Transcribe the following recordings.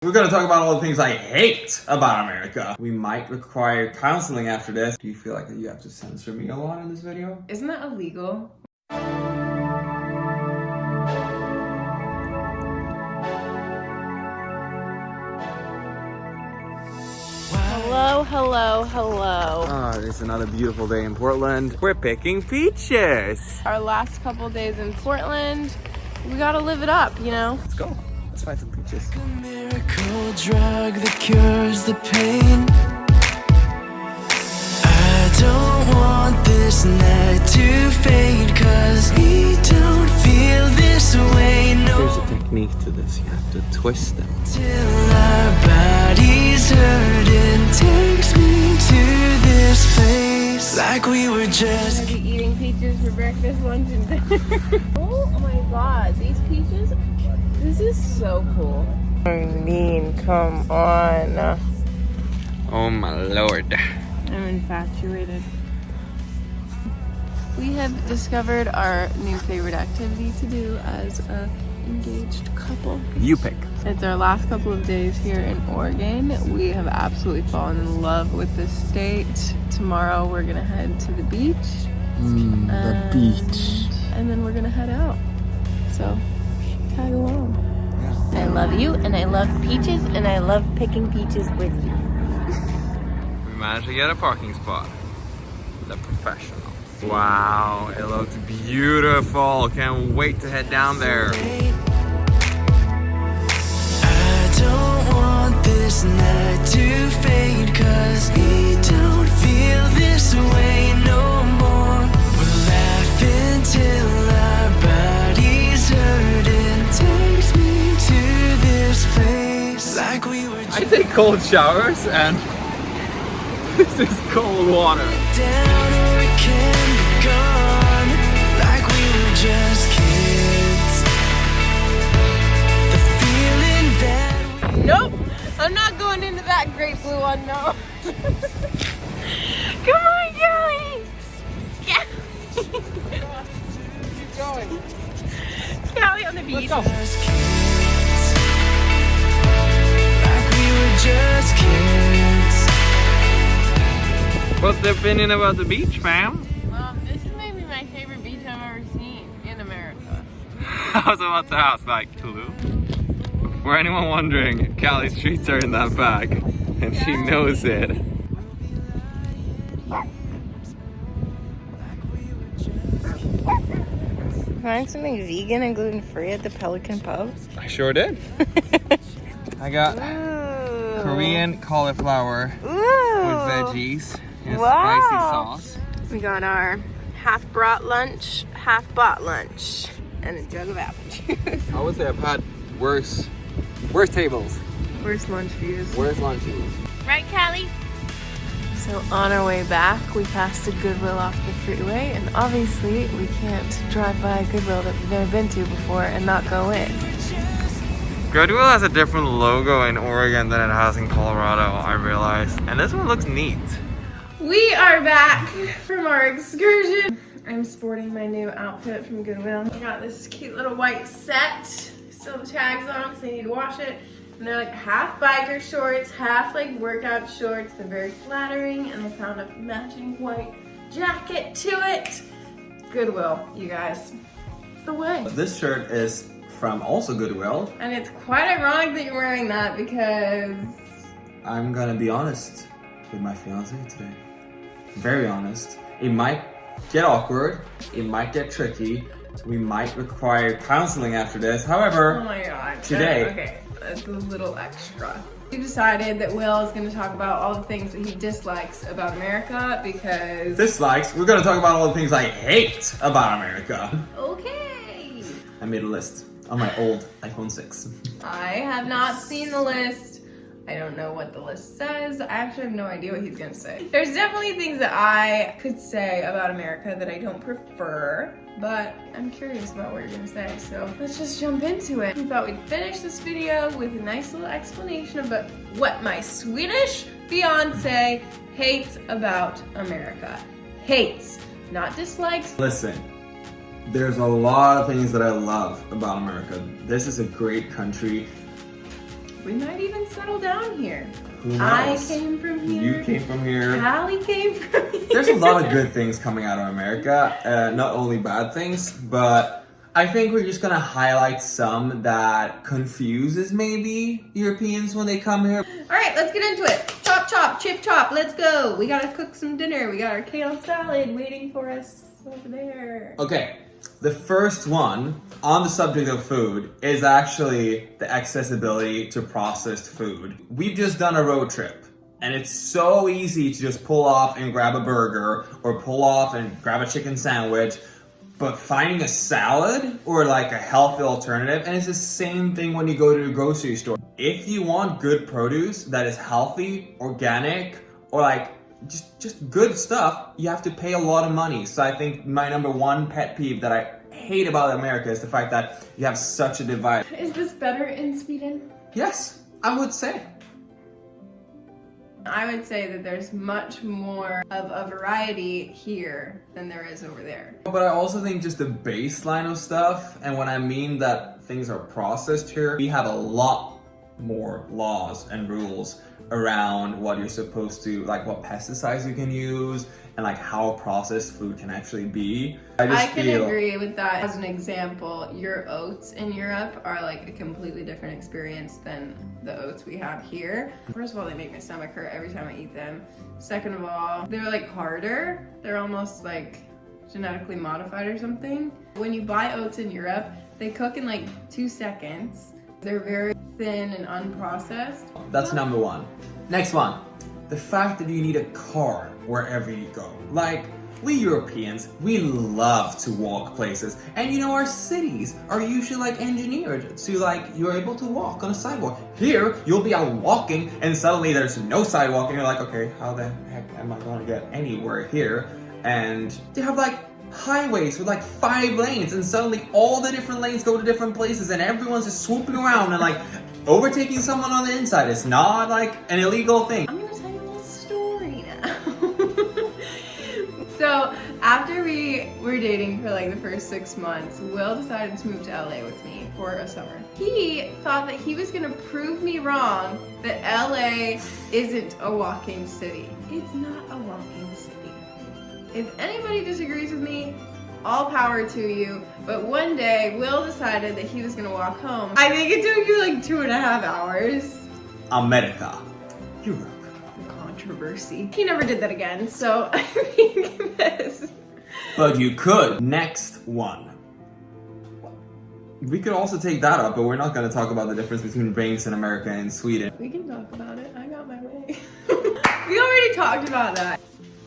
We're gonna talk about all the things I hate about America. We might require counseling after this. Do you feel like you have to censor me a lot in this video? Isn't that illegal? Hello, hello, hello. It's another beautiful day in Portland. We're picking peaches. Our last couple days in Portland, we gotta live it up, you know? Let's go. Let's find some peaches. A miracle drug that cures the pain. I don't want this night to fade, cause we don't feel this way, no. There's a technique to this. You have to twist them. Till our bodies hurting takes me to this place, like we were just Gonna be eating peaches for breakfast, lunch, and dinner. Oh my god, these peaches, this is so cool. I mean, come on. Oh my lord. I'm infatuated. We have discovered our new favorite activity to do as a engaged couple. You pick. It's our last couple of days here in Oregon. We have absolutely fallen in love with this state. Tomorrow we're gonna head to the beach. The beach. And then we're gonna head out. So, tag along. I love you, and I love peaches, and I love picking peaches with you. We managed to get a parking spot. The professional. Wow, it looks beautiful. Can't wait to head down there. I don't want this night to fade, cause we don't feel this way no more. We're laughing till our bodies hurting takes me to this place, like we were I take cold showers and this is cold water. down or it can be gone, like we were just kids. The feeling that Nope, I'm not going into that great blue one, no. Come on, Kelly. Keep going. Kelly on the beach. just kids, like we were just kids. What's the opinion about the beach, ma'am? This is maybe my favorite beach I've ever seen in America. I was about to ask, like, Toulouse? For anyone wondering, Callie's treats are in that bag, and she knows it. Find something vegan and gluten-free at the Pelican Pub. I sure did. I got Ooh. Korean cauliflower Ooh. with veggies and a Wow. spicy sauce. We got our half brought lunch, half bought lunch, and a jug of apple juice. I would say I've had worse tables, Worst lunch views. worse lunches. Right, Callie? So on our way back, we passed a Goodwill off the freeway, and obviously we can't drive by a Goodwill that we've never been to before and not go in. Goodwill has a different logo in Oregon than it has in Colorado, I realized. And this one looks neat. We are back from our excursion. I'm sporting my new outfit from Goodwill. I got this cute little white set. Still have tags on because I need to wash it. And they're like half biker shorts, half like workout shorts. They're very flattering, and I found a matching white jacket to it. Goodwill, you guys. It's the way. This shirt is from also Goodwill. And it's quite ironic that you're wearing that because I'm gonna be honest with my fiancé today. Very honest. It might get awkward. It might get tricky. We might require counseling after this. However, oh my god. Today- Okay, that's a little extra. We decided that Will is going to talk about all the things that he dislikes about America because... dislikes, we're gonna talk about all the things I hate about America. Okay. I made a list on my old iPhone 6. I have not seen the list. I don't know what the list says. I actually have no idea what he's gonna say. There's definitely things that I could say about America that I don't prefer, but I'm curious about what you're gonna say, so let's just jump into it. We thought we'd finish this video with a nice little explanation about what my Swedish fiance hates about America. Hates, not dislikes. Listen, there's a lot of things that I love about America. This is a great country. We might even settle down here. Who knows? I came from here. You came from here. Callie came from here. There's a lot of good things coming out of America, not only bad things, but I think we're just gonna highlight some that confuses maybe Europeans when they come here. All right, let's get into it. Chop, chop, chip, chop, let's go. We gotta cook some dinner. We got our kale salad waiting for us over there. Okay, the first one on the subject of food is actually the accessibility to processed food. We've just done a road trip. And it's so easy to just pull off and grab a burger or pull off and grab a chicken sandwich. But finding a salad or like a healthy alternative, and it's the same thing when you go to the grocery store. If you want good produce that is healthy, organic, or like just good stuff, you have to pay a lot of money. So I think my number one pet peeve that I hate about America is the fact that you have such a divide. Is this better in Sweden? Yes, I would say. I would say that there's much more of a variety here than there is over there. But I also think just the baseline of stuff, and when I mean that things are processed here, we have a lot more laws and rules around what you're supposed to, like what pesticides you can use, and like how processed food can actually be. I can agree with that. As an example, your oats in Europe are like a completely different experience than the oats we have here. First of all, they make my stomach hurt every time I eat them. Second of all, they're like harder. They're almost like genetically modified or something. When you buy oats in Europe, they cook in like 2 seconds. They're very thin and unprocessed. That's number one. Next one, the fact that you need a car wherever you go. Like, we Europeans, we love to walk places. And you know, our cities are usually like engineered to like, you're able to walk on a sidewalk. Here, you'll be out walking and suddenly there's no sidewalk and you're like, okay, how the heck am I gonna get anywhere here? And they have like highways with like 5 lanes and suddenly all the different lanes go to different places and everyone's just swooping around and like overtaking someone on the inside. It's not like an illegal thing. I'm gonna tell you a little story now. So after we were dating for like the first 6 months, Will decided to move to LA with me for a summer. He thought that he was gonna prove me wrong that LA isn't a walking city. It's not a walking city. If anybody disagrees with me, all power to you. But one day, Will decided that he was gonna walk home. I think it took you like 2.5 hours. America, Europe. Controversy. He never did that again, so I think this. But you could. Next one. We could also take that up, but we're not gonna talk about the difference between ranks in America and Sweden. We can talk about it. I got my way. We already talked about that.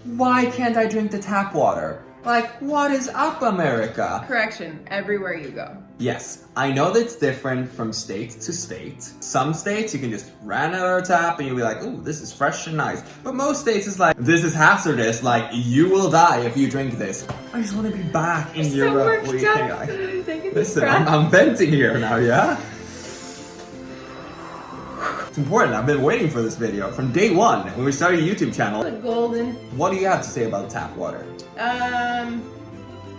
Why can't I drink the tap water? Like, what is up, America? Correction, everywhere you go. Yes, I know that's different from state to state. Some states you can just run out of a tap and you'll be like, ooh, this is fresh and nice. But most states it's like, this is hazardous, like, you will die if you drink this. I just want to be back in Europe. So Listen, I'm venting here now, yeah? It's important, I've been waiting for this video from day one when we started a YouTube channel. Golden. What do you have to say about tap water?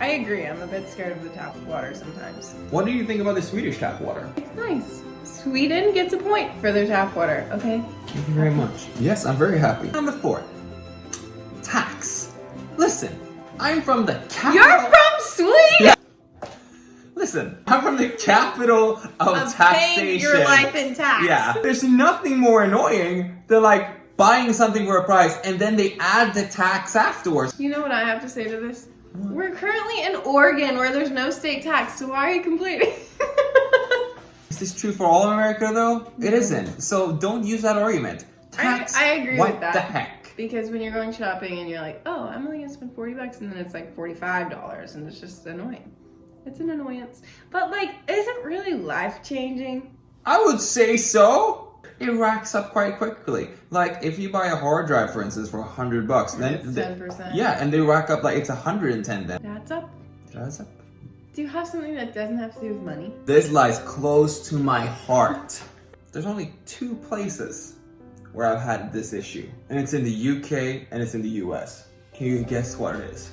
I agree. I'm a bit scared of the tap water sometimes. What do you think about the Swedish tap water? It's nice. Sweden gets a point for their tap water, okay? Thank you very much. Yes, I'm very happy. Number 4, tax. Listen, I'm from the capital. You're from Sweden! Yeah. Listen, I'm from the capital of taxation. Paying your life in tax. Yeah. There's nothing more annoying than like buying something for a price and then they add the tax afterwards. You know what I have to say to this? We're currently in Oregon where there's no state tax, so why are you complaining? Is this true for all of America though? It isn't. So don't use that argument. Tax. I agree with that. What the heck? Because when you're going shopping and you're like, oh, I'm only gonna spend $40 and then it's like $45 and it's just annoying. It's an annoyance. But like, is it really life-changing? I would say so. It racks up quite quickly. Like if you buy a hard drive, for instance, for $100, then it's 10%. Yeah, and they rack up like it's 110 then. That's up. That's up. Do you have something that doesn't have to do with money? This lies close to my heart. There's only 2 places where I've had this issue, and it's in the UK and it's in the US. Can you guess what it is?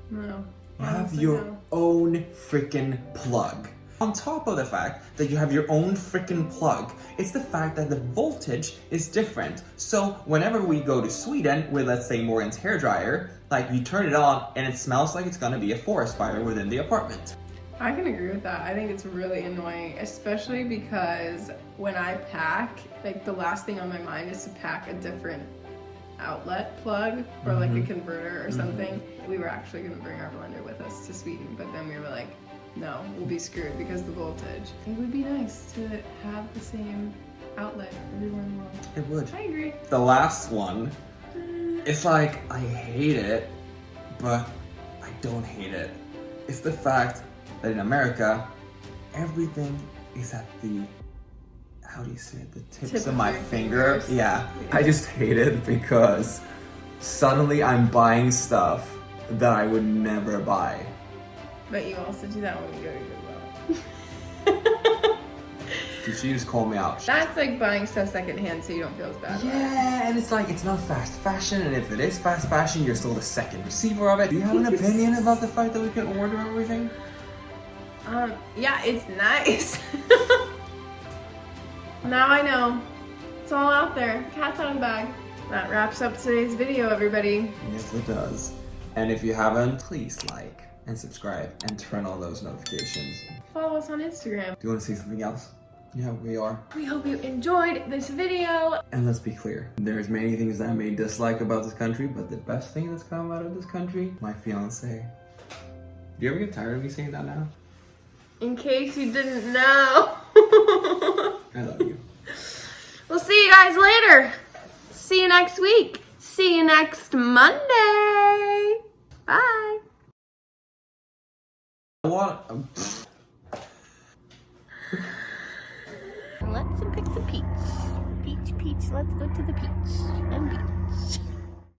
No. You have your own freaking plug. On top of the fact that you have your own freaking plug, it's the fact that the voltage is different. So whenever we go to Sweden with, let's say, Morgan's hairdryer, like you turn it on and it smells like it's gonna be a forest fire within the apartment. I can agree with that. I think it's really annoying, especially because when I pack, like the last thing on my mind is to pack a different outlet plug or like a converter or something. We were actually gonna bring our blender with us to Sweden, but then we were like, no, we'll be screwed because of the voltage. It would be nice to have the same outlet everywhere in the world. It would. I agree. The last one, it's like, I hate it, but I don't hate it. It's the fact that in America, everything is at the, how do you say it, the tips of my your finger. fingers. Yeah, I just hate it because suddenly I'm buying stuff that I would never buy. But you also do that when you go to Goodwill. Did she just call me out? That's like buying stuff secondhand so you don't feel as bad about it. Yeah, and it's like, it's not fast fashion, and if it is fast fashion, you're still the second receiver of it. Do you have an opinion about the fact that we can order everything? Yeah, it's nice. Now I know. It's all out there. Cat's out of the bag. That wraps up today's video, everybody. Yes, it does. And if you haven't, please like and subscribe and turn on those notifications. Follow us on Instagram. Do you want to see something else? Yeah, we are. We hope you enjoyed this video. And let's be clear, there's many things that I may dislike about this country, but the best thing that's come out of this country, my fiance. Do you ever get tired of me saying that now? In case you didn't know. I love you. We'll see you guys later. See you next week. See you next Monday. Bye. What? Let's pick some peach. Peach, let's go to the peach. And beach.